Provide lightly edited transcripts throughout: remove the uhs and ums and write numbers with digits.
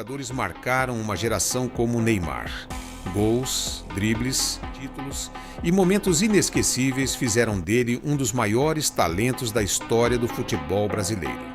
jogadores marcaram uma geração como Neymar. Gols, dribles, títulos e momentos inesquecíveis fizeram dele um dos maiores talentos da história do futebol brasileiro.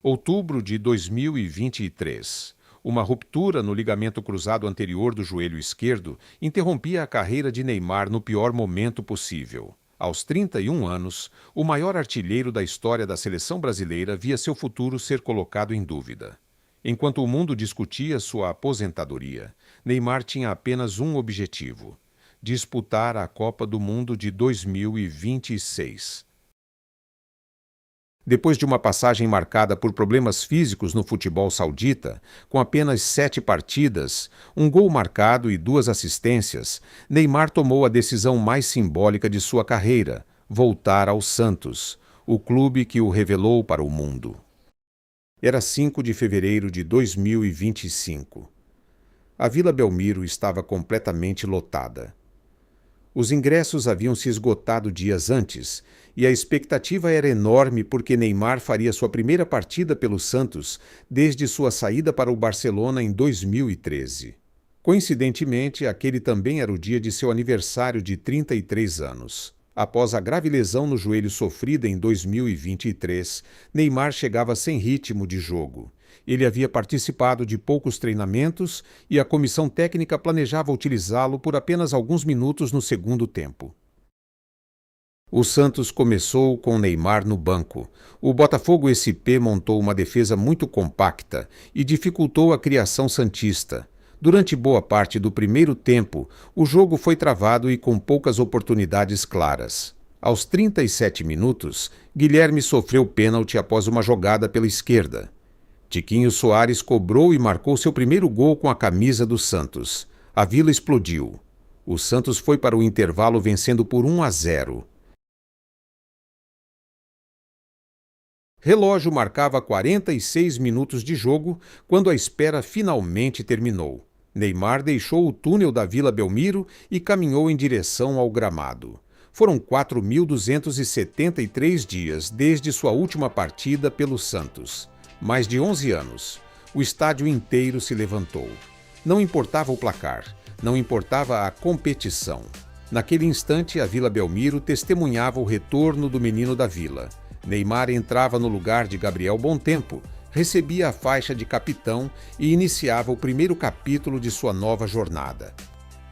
Outubro de 2023. Uma ruptura no ligamento cruzado anterior do joelho esquerdo interrompia a carreira de Neymar no pior momento possível. Aos 31 anos, o maior artilheiro da história da seleção brasileira via seu futuro ser colocado em dúvida. Enquanto o mundo discutia sua aposentadoria, Neymar tinha apenas um objetivo: disputar a Copa do Mundo de 2026. Depois de uma passagem marcada por problemas físicos no futebol saudita, com apenas 7 partidas, um gol marcado e 2 assistências, Neymar tomou a decisão mais simbólica de sua carreira: voltar ao Santos, o clube que o revelou para o mundo. Era 5 de fevereiro de 2025. A Vila Belmiro estava completamente lotada. Os ingressos haviam se esgotado dias antes e a expectativa era enorme porque Neymar faria sua primeira partida pelo Santos desde sua saída para o Barcelona em 2013. Coincidentemente, aquele também era o dia de seu aniversário de 33 anos. Após a grave lesão no joelho sofrida em 2023, Neymar chegava sem ritmo de jogo. Ele havia participado de poucos treinamentos e a comissão técnica planejava utilizá-lo por apenas alguns minutos no segundo tempo. O Santos começou com Neymar no banco. O Botafogo SP montou uma defesa muito compacta e dificultou a criação santista. Durante boa parte do primeiro tempo, o jogo foi travado e com poucas oportunidades claras. Aos 37 minutos, Guilherme sofreu pênalti após uma jogada pela esquerda. Tiquinho Soares cobrou e marcou seu primeiro gol com a camisa do Santos. A Vila explodiu. O Santos foi para o intervalo vencendo por 1-0. Relógio marcava 46 minutos de jogo quando a espera finalmente terminou. Neymar deixou o túnel da Vila Belmiro e caminhou em direção ao gramado. Foram 4.273 dias desde sua última partida pelo Santos. Mais de 11 anos. O estádio inteiro se levantou. Não importava o placar, não importava a competição. Naquele instante, a Vila Belmiro testemunhava o retorno do menino da Vila. Neymar entrava no lugar de Gabriel Bontempo, recebia a faixa de capitão e iniciava o primeiro capítulo de sua nova jornada.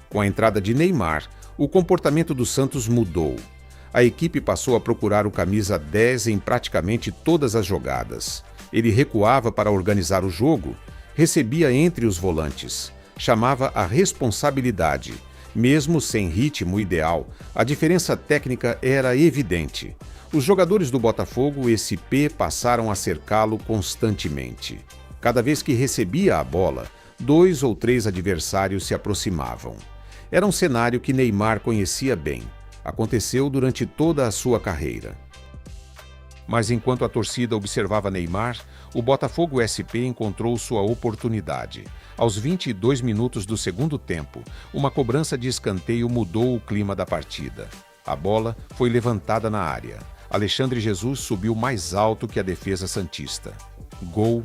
Com a entrada de Neymar, o comportamento do Santos mudou. A equipe passou a procurar o camisa 10 em praticamente todas as jogadas. Ele recuava para organizar o jogo, recebia entre os volantes, chamava a responsabilidade. Mesmo sem ritmo ideal, a diferença técnica era evidente. Os jogadores do Botafogo SP passaram a cercá-lo constantemente. Cada vez que recebia a bola, 2 ou 3 adversários se aproximavam. Era um cenário que Neymar conhecia bem. Aconteceu durante toda a sua carreira. Mas enquanto a torcida observava Neymar, o Botafogo SP encontrou sua oportunidade. Aos 22 minutos do segundo tempo, uma cobrança de escanteio mudou o clima da partida. A bola foi levantada na área. Alexandre Jesus subiu mais alto que a defesa santista. Gol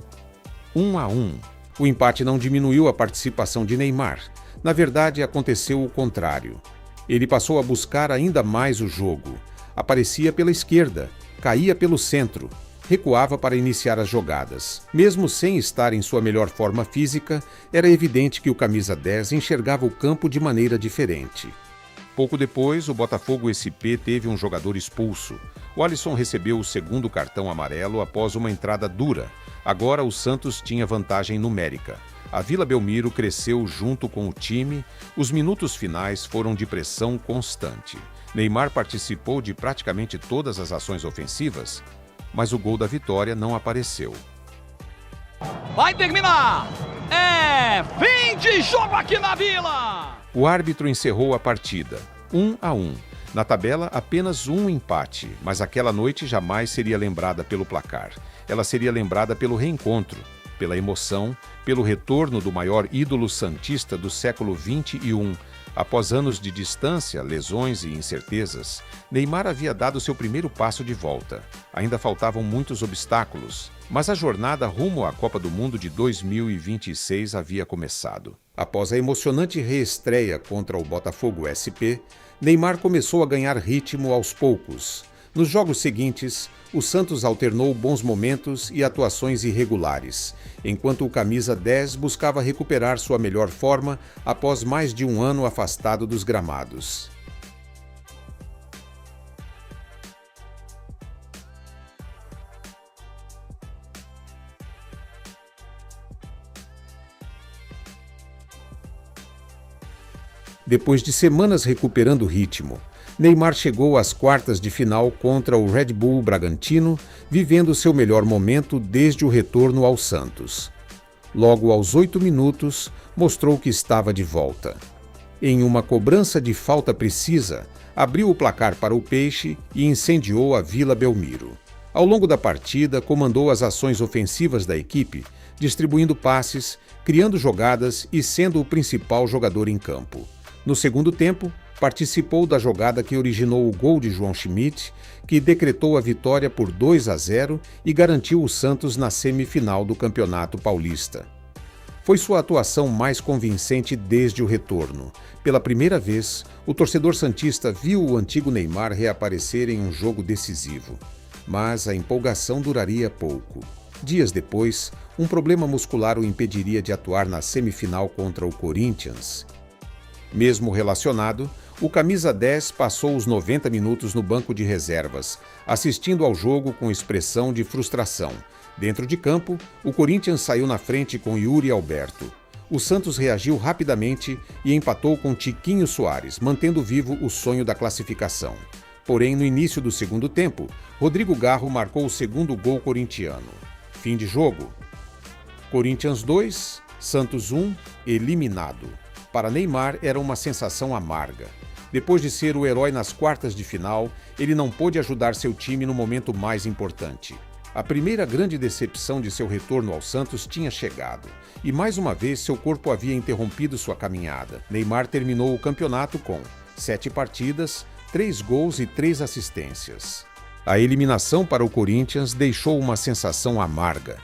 1-1. O empate não diminuiu a participação de Neymar. Na verdade, aconteceu o contrário. Ele passou a buscar ainda mais o jogo. Aparecia pela esquerda, caía pelo centro, recuava para iniciar as jogadas. Mesmo sem estar em sua melhor forma física, era evidente que o camisa 10 enxergava o campo de maneira diferente. Pouco depois, o Botafogo SP teve um jogador expulso. O Alisson recebeu o segundo cartão amarelo após uma entrada dura. Agora o Santos tinha vantagem numérica. A Vila Belmiro cresceu junto com o time, os minutos finais foram de pressão constante. Neymar participou de praticamente todas as ações ofensivas, mas o gol da vitória não apareceu. Vai terminar! É fim de jogo aqui na Vila! O árbitro encerrou a partida, 1-1. Na tabela, apenas um empate, mas aquela noite jamais seria lembrada pelo placar. Ela seria lembrada pelo reencontro, pela emoção, pelo retorno do maior ídolo santista do século XXI. Após anos de distância, lesões e incertezas, Neymar havia dado seu primeiro passo de volta. Ainda faltavam muitos obstáculos, mas a jornada rumo à Copa do Mundo de 2026 havia começado. Após a emocionante reestreia contra o Botafogo SP, Neymar começou a ganhar ritmo aos poucos. Nos jogos seguintes, o Santos alternou bons momentos e atuações irregulares, enquanto o camisa 10 buscava recuperar sua melhor forma após mais de um ano afastado dos gramados. Depois de semanas recuperando o ritmo, Neymar chegou às quartas de final contra o Red Bull Bragantino, vivendo seu melhor momento desde o retorno ao Santos. Logo aos 8 minutos, mostrou que estava de volta. Em uma cobrança de falta precisa, abriu o placar para o Peixe e incendiou a Vila Belmiro. Ao longo da partida, comandou as ações ofensivas da equipe, distribuindo passes, criando jogadas e sendo o principal jogador em campo. No segundo tempo, participou da jogada que originou o gol de João Schmidt, que decretou a vitória por 2-0 e garantiu o Santos na semifinal do Campeonato Paulista. Foi sua atuação mais convincente desde o retorno. Pela primeira vez, o torcedor santista viu o antigo Neymar reaparecer em um jogo decisivo. Mas a empolgação duraria pouco. Dias depois, um problema muscular o impediria de atuar na semifinal contra o Corinthians. Mesmo relacionado, o camisa 10 passou os 90 minutos no banco de reservas, assistindo ao jogo com expressão de frustração. Dentro de campo, o Corinthians saiu na frente com Yuri Alberto. O Santos reagiu rapidamente e empatou com Tiquinho Soares, mantendo vivo o sonho da classificação. Porém, no início do segundo tempo, Rodrigo Garro marcou o segundo gol corintiano. Fim de jogo. Corinthians 2, Santos 1, eliminado. Para Neymar, era uma sensação amarga. Depois de ser o herói nas quartas de final, ele não pôde ajudar seu time no momento mais importante. A primeira grande decepção de seu retorno ao Santos tinha chegado, e mais uma vez seu corpo havia interrompido sua caminhada. Neymar terminou o campeonato com 7 partidas, 3 gols e 3 assistências. A eliminação para o Corinthians deixou uma sensação amarga.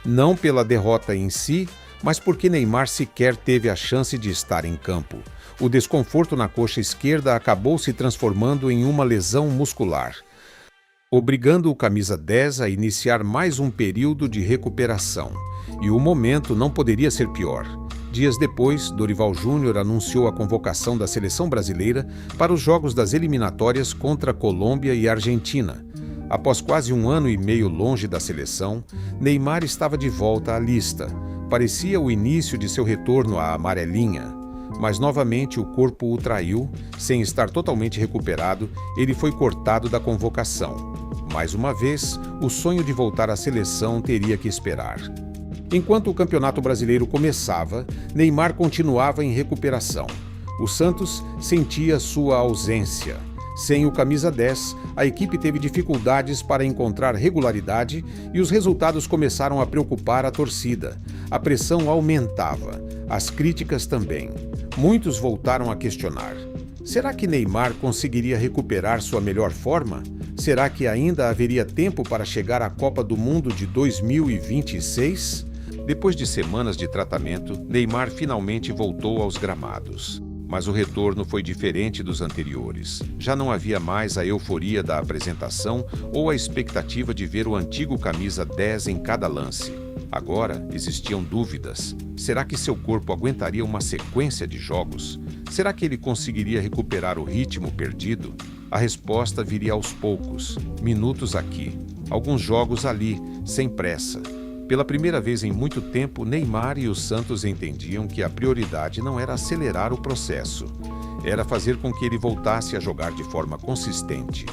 Não pela derrota em si, mas porque Neymar sequer teve a chance de estar em campo. O desconforto na coxa esquerda acabou se transformando em uma lesão muscular, obrigando o camisa 10 a iniciar mais um período de recuperação. E o momento não poderia ser pior. Dias depois, Dorival Júnior anunciou a convocação da seleção brasileira para os jogos das eliminatórias contra Colômbia e Argentina. Após quase um ano e meio longe da seleção, Neymar estava de volta à lista. Parecia o início de seu retorno à amarelinha, mas novamente o corpo o traiu. Sem estar totalmente recuperado, ele foi cortado da convocação. Mais uma vez, o sonho de voltar à seleção teria que esperar. Enquanto o Campeonato Brasileiro começava, Neymar continuava em recuperação. O Santos sentia sua ausência. Sem o camisa 10, a equipe teve dificuldades para encontrar regularidade e os resultados começaram a preocupar a torcida. A pressão aumentava, as críticas também. Muitos voltaram a questionar: será que Neymar conseguiria recuperar sua melhor forma? Será que ainda haveria tempo para chegar à Copa do Mundo de 2026? Depois de semanas de tratamento, Neymar finalmente voltou aos gramados. Mas o retorno foi diferente dos anteriores. Já não havia mais a euforia da apresentação ou a expectativa de ver o antigo camisa 10 em cada lance. Agora existiam dúvidas. Será que seu corpo aguentaria uma sequência de jogos? Será que ele conseguiria recuperar o ritmo perdido? A resposta viria aos poucos, minutos aqui, alguns jogos ali, sem pressa. Pela primeira vez em muito tempo, Neymar e o Santos entendiam que a prioridade não era acelerar o processo, era fazer com que ele voltasse a jogar de forma consistente.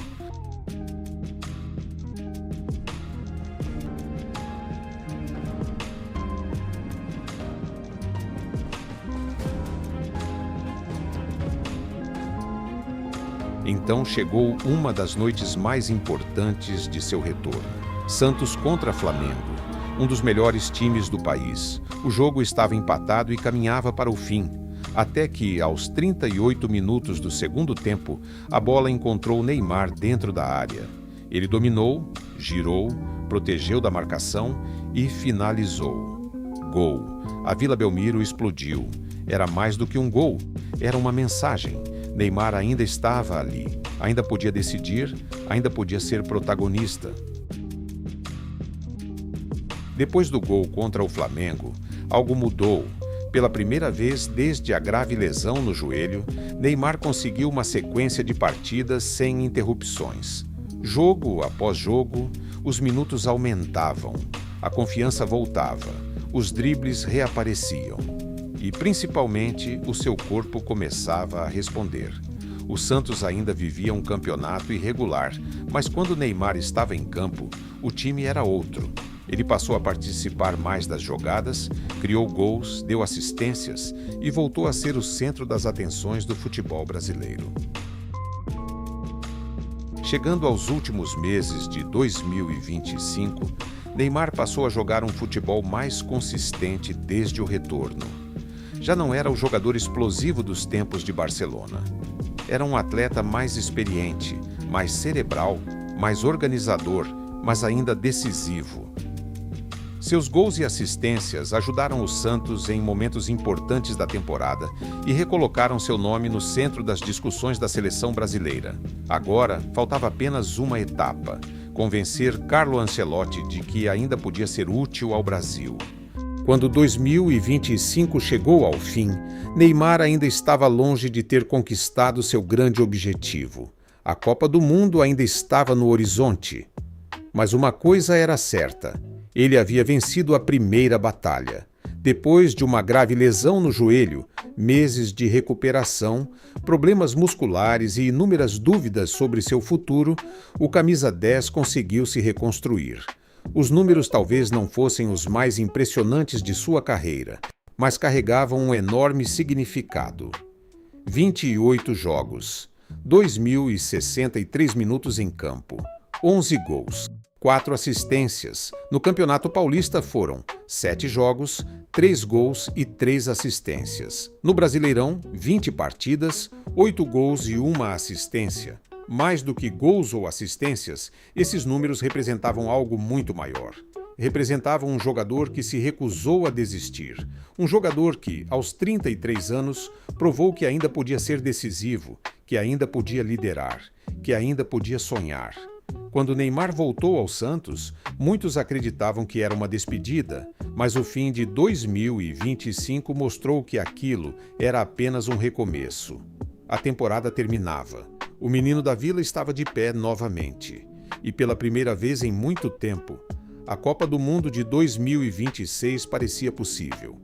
Então chegou uma das noites mais importantes de seu retorno. Santos contra Flamengo, um dos melhores times do país. O jogo estava empatado e caminhava para o fim, até que, aos 38 minutos do segundo tempo, a bola encontrou Neymar dentro da área. Ele dominou, girou, protegeu da marcação e finalizou. Gol. A Vila Belmiro explodiu. Era mais do que um gol, era uma mensagem. Neymar ainda estava ali, ainda podia decidir, ainda podia ser protagonista. Depois do gol contra o Flamengo, algo mudou. Pela primeira vez desde a grave lesão no joelho, Neymar conseguiu uma sequência de partidas sem interrupções. Jogo após jogo, os minutos aumentavam, a confiança voltava, os dribles reapareciam. E, principalmente, o seu corpo começava a responder. O Santos ainda vivia um campeonato irregular, mas quando Neymar estava em campo, o time era outro. Ele passou a participar mais das jogadas, criou gols, deu assistências e voltou a ser o centro das atenções do futebol brasileiro. Chegando aos últimos meses de 2025, Neymar passou a jogar um futebol mais consistente desde o retorno. Já não era o jogador explosivo dos tempos de Barcelona. Era um atleta mais experiente, mais cerebral, mais organizador, mas ainda decisivo. Seus gols e assistências ajudaram o Santos em momentos importantes da temporada e recolocaram seu nome no centro das discussões da seleção brasileira. Agora, faltava apenas uma etapa: convencer Carlo Ancelotti de que ainda podia ser útil ao Brasil. Quando 2025 chegou ao fim, Neymar ainda estava longe de ter conquistado seu grande objetivo. A Copa do Mundo ainda estava no horizonte. Mas uma coisa era certa: ele havia vencido a primeira batalha. Depois de uma grave lesão no joelho, meses de recuperação, problemas musculares e inúmeras dúvidas sobre seu futuro, o camisa 10 conseguiu se reconstruir. Os números talvez não fossem os mais impressionantes de sua carreira, mas carregavam um enorme significado. 28 jogos, 2.063 minutos em campo, 11 gols, 4 assistências. No Campeonato Paulista foram 7 jogos, 3 gols e 3 assistências. No Brasileirão, 20 partidas, 8 gols e 1 assistência. Mais do que gols ou assistências, esses números representavam algo muito maior. Representavam um jogador que se recusou a desistir. Um jogador que, aos 33 anos, provou que ainda podia ser decisivo, que ainda podia liderar, que ainda podia sonhar. Quando Neymar voltou ao Santos, muitos acreditavam que era uma despedida, mas o fim de 2025 mostrou que aquilo era apenas um recomeço. A temporada terminava. O menino da Vila estava de pé novamente. E pela primeira vez em muito tempo, a Copa do Mundo de 2026 parecia possível.